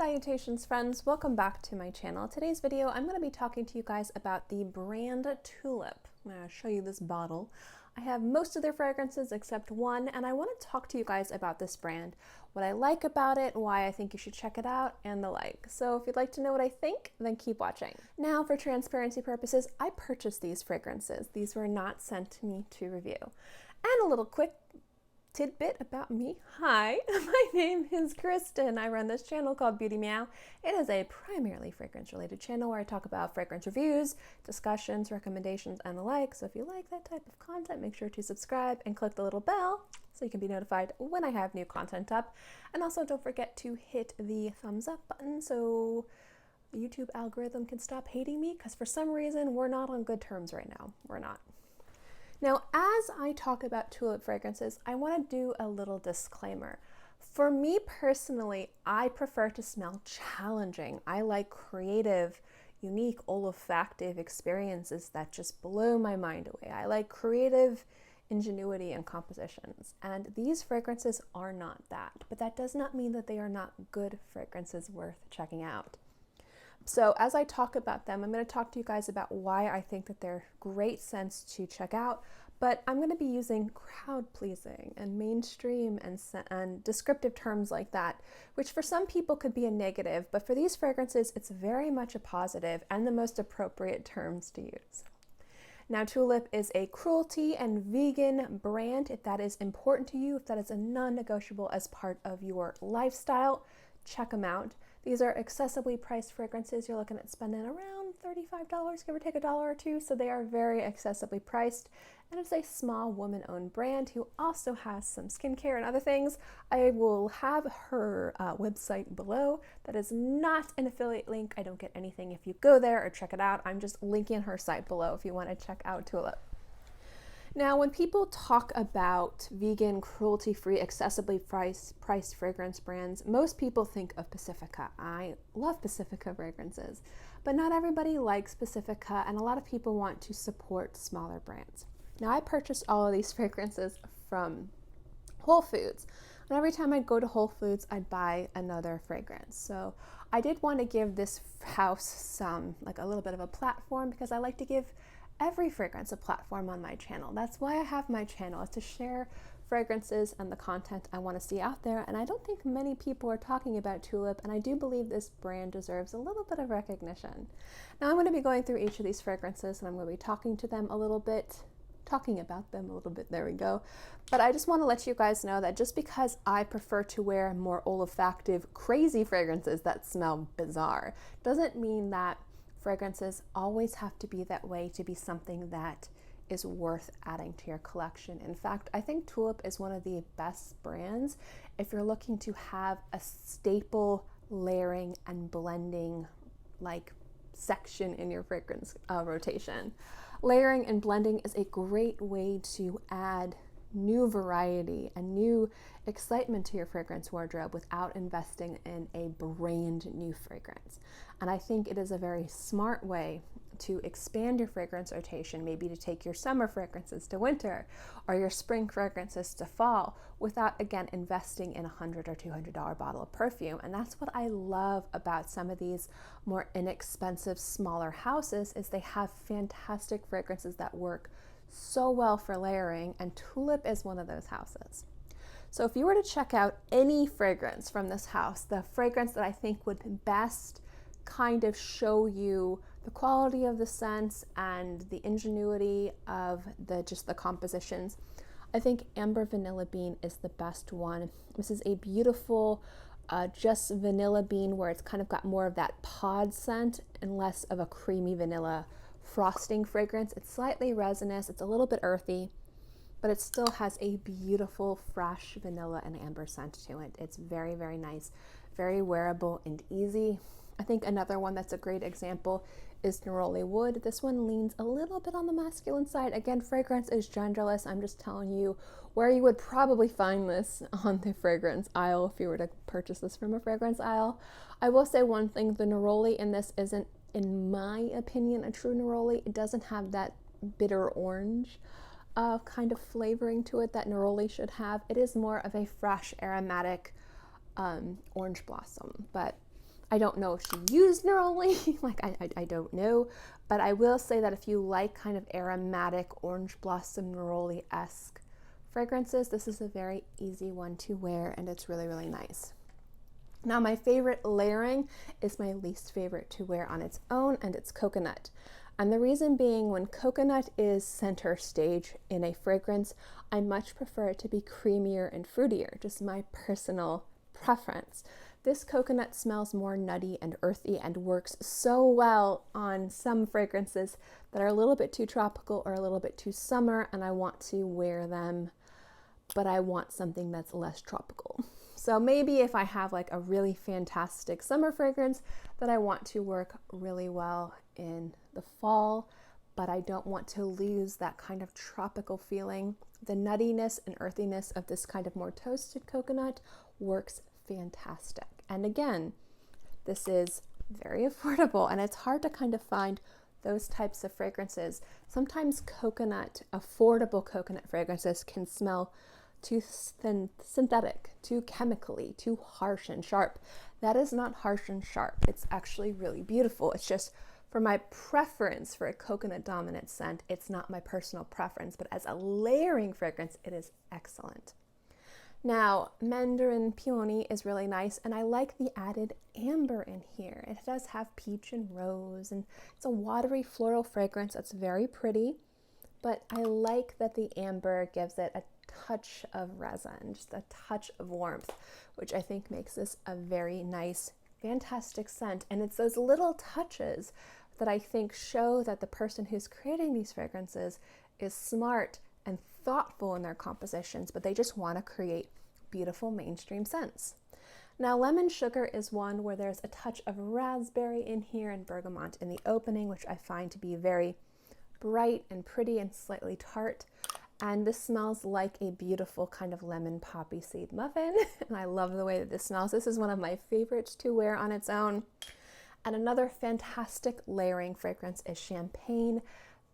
Salutations friends, welcome back to my channel. Today's video I'm going to be talking to you guys about the brand Tulip. I'm going to show you this bottle. I have most of their fragrances except one, and I want to talk to you guys about this brand, what I like about it, why I think you should check it out, and the like. So if you'd like to know what I think, then keep watching. Now, for transparency purposes, I purchased these fragrances. These were not sent to me to review. And a little quick tidbit about me. Hi, my name is Kristin. I run this channel called Beauty Meow. It is a primarily fragrance related channel where I talk about fragrance reviews, discussions, recommendations, and the like. So if you like that type of content, make sure to subscribe and click the little bell so you can be notified when I have new content up. And also don't forget to hit the thumbs up button so the YouTube algorithm can stop hating me, because for some reason we're not on good terms right now. We're not. Now, as I talk about Tulip fragrances, I want to do a little disclaimer. For me personally, I prefer to smell challenging. I like creative, unique, olfactive experiences that just blow my mind away. I like creative ingenuity and compositions, and these fragrances are not that. But that does not mean that they are not good fragrances worth checking out. So as I talk about them, I'm going to talk to you guys about why I think that they're great scents to check out, but I'm going to be using crowd pleasing and mainstream and descriptive terms like that, which for some people could be a negative, but for these fragrances, it's very much a positive and the most appropriate terms to use. Now, Tulip is a cruelty and vegan brand. If that is important to you, if that is a non-negotiable as part of your lifestyle, check them out. These are accessibly priced fragrances. You're looking at spending around $35, give or take $1 or $2, so they are very accessibly priced. And it's a small woman-owned brand who also has some skincare and other things. I will have her website below. That is not an affiliate link. I don't get anything if you go there or check it out. I'm just linking her site below if you want to check out Tulip. Now, when people talk about vegan, cruelty-free, accessibly priced fragrance brands, most people think of Pacifica. I love Pacifica fragrances, but not everybody likes Pacifica, and a lot of people want to support smaller brands. Now, I purchased all of these fragrances from Whole Foods, and every time I'd go to Whole Foods, I'd buy another fragrance. So I did want to give this house a little bit of a platform, because I like to give every fragrance a platform on my channel. That's why I have my channel, is to share fragrances and the content I want to see out there. And I don't think many people are talking about Tulip, and I do believe this brand deserves a little bit of recognition. Now, I'm going to be going through each of these fragrances, and I'm going to be talking about them a little bit, there we go. But I just want to let you guys know that just because I prefer to wear more olfactive, crazy fragrances that smell bizarre, doesn't mean that fragrances always have to be that way to be something that is worth adding to your collection. In fact, I think Tulip is one of the best brands if you're looking to have a staple layering and blending section in your fragrance rotation. Layering and blending is a great way to add new variety and new excitement to your fragrance wardrobe without investing in a brand new fragrance. And I think it is a very smart way to expand your fragrance rotation, maybe to take your summer fragrances to winter or your spring fragrances to fall, without again investing in a $100 or $200 bottle of perfume. And that's what I love about some of these more inexpensive, smaller houses, is they have fantastic fragrances that work so well for layering, and Tulip is one of those houses. So if you were to check out any fragrance from this house, the fragrance that I think would best kind of show you the quality of the scents and the ingenuity of the compositions, I think Amber Vanilla Bean is the best one. This is a beautiful just vanilla bean, where it's kind of got more of that pod scent and less of a creamy vanilla frosting fragrance. It's slightly resinous, it's a little bit earthy, but it still has a beautiful fresh vanilla and amber scent to it. It's very, very nice, very wearable and easy. I think another one that's a great example is Neroli Wood. This one leans a little bit on the masculine side. Again, fragrance is genderless. I'm just telling you where you would probably find this on the fragrance aisle if you were to purchase this from a fragrance aisle. I will say one thing, the neroli in this isn't, in my opinion, a true neroli. It doesn't have that bitter orange kind of flavoring to it that neroli should have. It is more of a fresh, aromatic orange blossom, but I don't know if she used neroli, like I don't know, but I will say that if you like kind of aromatic orange blossom neroli-esque fragrances, this is a very easy one to wear, and it's really, really nice. Now, my favorite layering is my least favorite to wear on its own, and it's coconut. And the reason being, when coconut is center stage in a fragrance, I much prefer it to be creamier and fruitier, just my personal preference. This coconut smells more nutty and earthy and works so well on some fragrances that are a little bit too tropical or a little bit too summer, and I want to wear them, but I want something that's less tropical. So maybe if I have like a really fantastic summer fragrance that I want to work really well in the fall, but I don't want to lose that kind of tropical feeling, the nuttiness and earthiness of this kind of more toasted coconut works fantastic. And again, this is very affordable, and it's hard to kind of find those types of fragrances. Sometimes affordable coconut fragrances can smell too synthetic, too chemically, too harsh and sharp. That is not harsh and sharp. It's actually really beautiful. It's just for my preference for a coconut dominant scent, it's not my personal preference, but as a layering fragrance, it is excellent. Now, Mandarin Peony is really nice, and I like the added amber in here. It does have peach and rose, and it's a watery floral fragrance that's very pretty, but I like that the amber gives it a touch of resin, just a touch of warmth, which I think makes this a very nice, fantastic scent. And it's those little touches that I think show that the person who's creating these fragrances is smart and thoughtful in their compositions, but they just want to create beautiful mainstream scents. Now, Lemon Sugar is one where there's a touch of raspberry in here and bergamot in the opening, which I find to be very bright and pretty and slightly tart. And this smells like a beautiful kind of lemon poppy seed muffin. And I love the way that this smells. This is one of my favorites to wear on its own. And another fantastic layering fragrance is Champagne.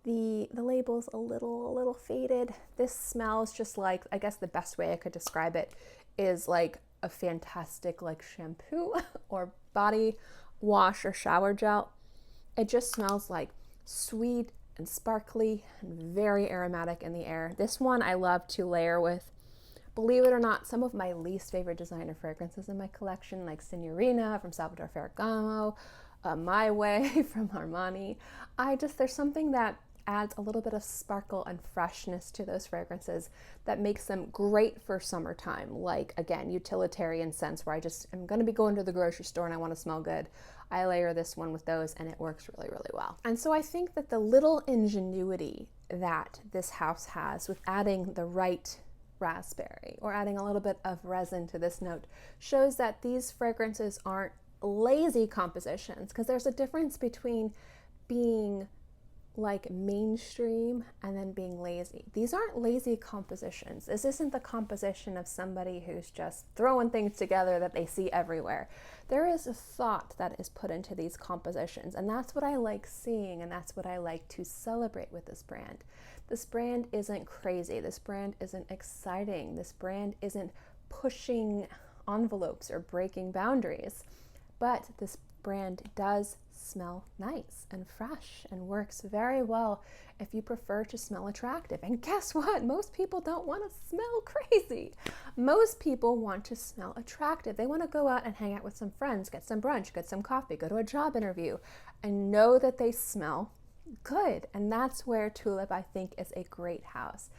The label's a little faded. This smells just like, I guess the best way I could describe it is like a fantastic like shampoo or body wash or shower gel. It just smells like sweet and sparkly and very aromatic in the air. This one I love to layer with, believe it or not, some of my least favorite designer fragrances in my collection, like Signorina from Salvatore Ferragamo, My Way from Armani. There's something that adds a little bit of sparkle and freshness to those fragrances that makes them great for summertime. Like, again, utilitarian scents where I'm going to be going to the grocery store and I want to smell good. I layer this one with those and it works really, really well. And so I think that the little ingenuity that this house has with adding the right raspberry or adding a little bit of resin to this note shows that these fragrances aren't lazy compositions, because there's a difference between being like mainstream and then being lazy. These aren't lazy compositions. This isn't the composition of somebody who's just throwing things together that they see everywhere. There is a thought that is put into these compositions, and that's what I like seeing, and that's what I like to celebrate with this brand. This brand isn't crazy. This brand isn't exciting. This brand isn't pushing envelopes or breaking boundaries, but this brand does smell nice and fresh and works very well if you prefer to smell attractive. And guess what? Most people don't want to smell crazy. Most people want to smell attractive. They want to go out and hang out with some friends, get some brunch, get some coffee, go to a job interview, and know that they smell good. And that's where Tulip, I think, is a great house.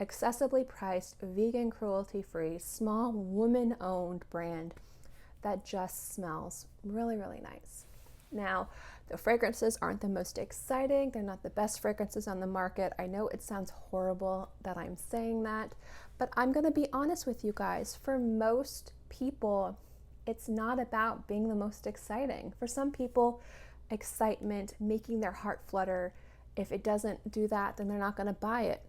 Accessibly priced, vegan, cruelty-free, small, woman-owned brand that just smells really, really nice. Now, the fragrances aren't the most exciting. They're not the best fragrances on the market. I know it sounds horrible that I'm saying that, but I'm going to be honest with you guys. For most people, it's not about being the most exciting. For some people, excitement, making their heart flutter, if it doesn't do that, then they're not going to buy it.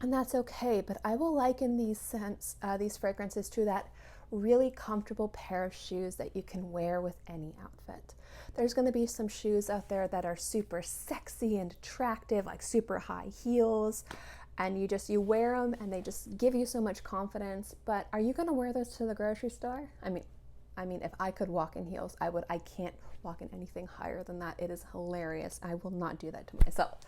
And that's okay, but I will liken these fragrances to that really comfortable pair of shoes that you can wear with any outfit. There's going to be some shoes out there that are super sexy and attractive, like super high heels, and you wear them and they just give you so much confidence. But are you going to wear those to the grocery store? I mean, I mean, if I could walk in heels, I would. I can't walk in anything higher than that. It is hilarious. I will not do that to myself.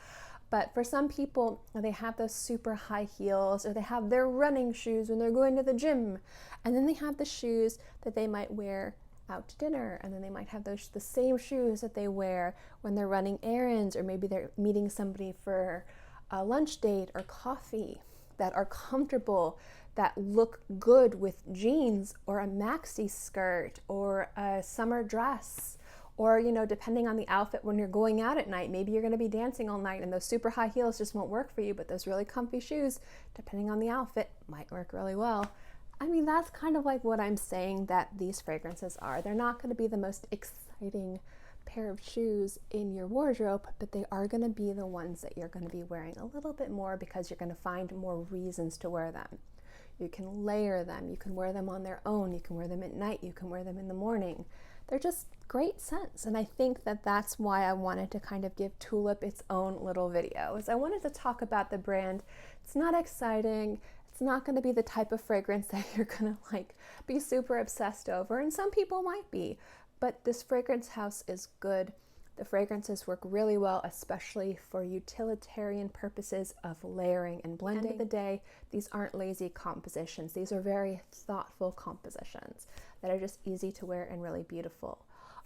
But for some people, they have those super high heels, or they have their running shoes when they're going to the gym. And then they have the shoes that they might wear out to dinner. And then they might have the same shoes that they wear when they're running errands, or maybe they're meeting somebody for a lunch date or coffee, that are comfortable, that look good with jeans or a maxi skirt or a summer dress. Or, you know, depending on the outfit, when you're going out at night, maybe you're going to be dancing all night and those super high heels just won't work for you, but those really comfy shoes, depending on the outfit, might work really well. I mean, that's kind of like what I'm saying that these fragrances are. They're not going to be the most exciting pair of shoes in your wardrobe, but they are going to be the ones that you're going to be wearing a little bit more, because you're going to find more reasons to wear them. You can layer them, you can wear them on their own, you can wear them at night, you can wear them in the morning. They're just great scents, and I think that that's why I wanted to kind of give Tulip its own little video. Is I wanted to talk about the brand. It's not exciting. It's not going to be the type of fragrance that you're going to like be super obsessed over, and some people might be, but this fragrance house is good. The fragrances work really well, especially for utilitarian purposes of layering and blending. At the end of the day, these aren't lazy compositions. These are very thoughtful compositions that are just easy to wear and really beautiful.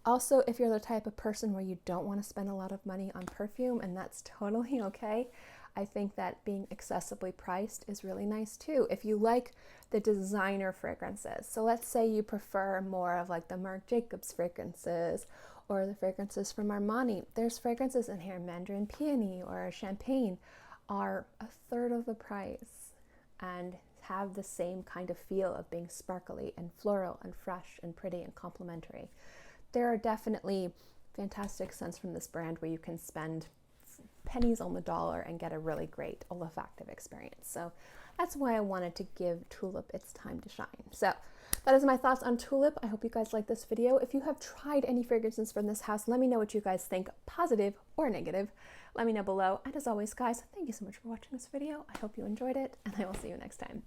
Also, if you're the type of person where you don't want to spend a lot of money on perfume, and that's totally okay, I think that being accessibly priced is really nice too. If you like the designer fragrances, so let's say you prefer more of like the Marc Jacobs fragrances, or the fragrances from Armani. There's fragrances in here, Mandarin Peony or Champagne, are a third of the price and have the same kind of feel of being sparkly and floral and fresh and pretty and complimentary. There are definitely fantastic scents from this brand where you can spend pennies on the dollar and get a really great olfactive experience. So that's why I wanted to give Tulip its time to shine. So that is my thoughts on Tulip. I hope you guys liked this video. If you have tried any fragrances from this house, let me know what you guys think, positive or negative. Let me know below. And as always, guys, thank you so much for watching this video. I hope you enjoyed it, and I will see you next time.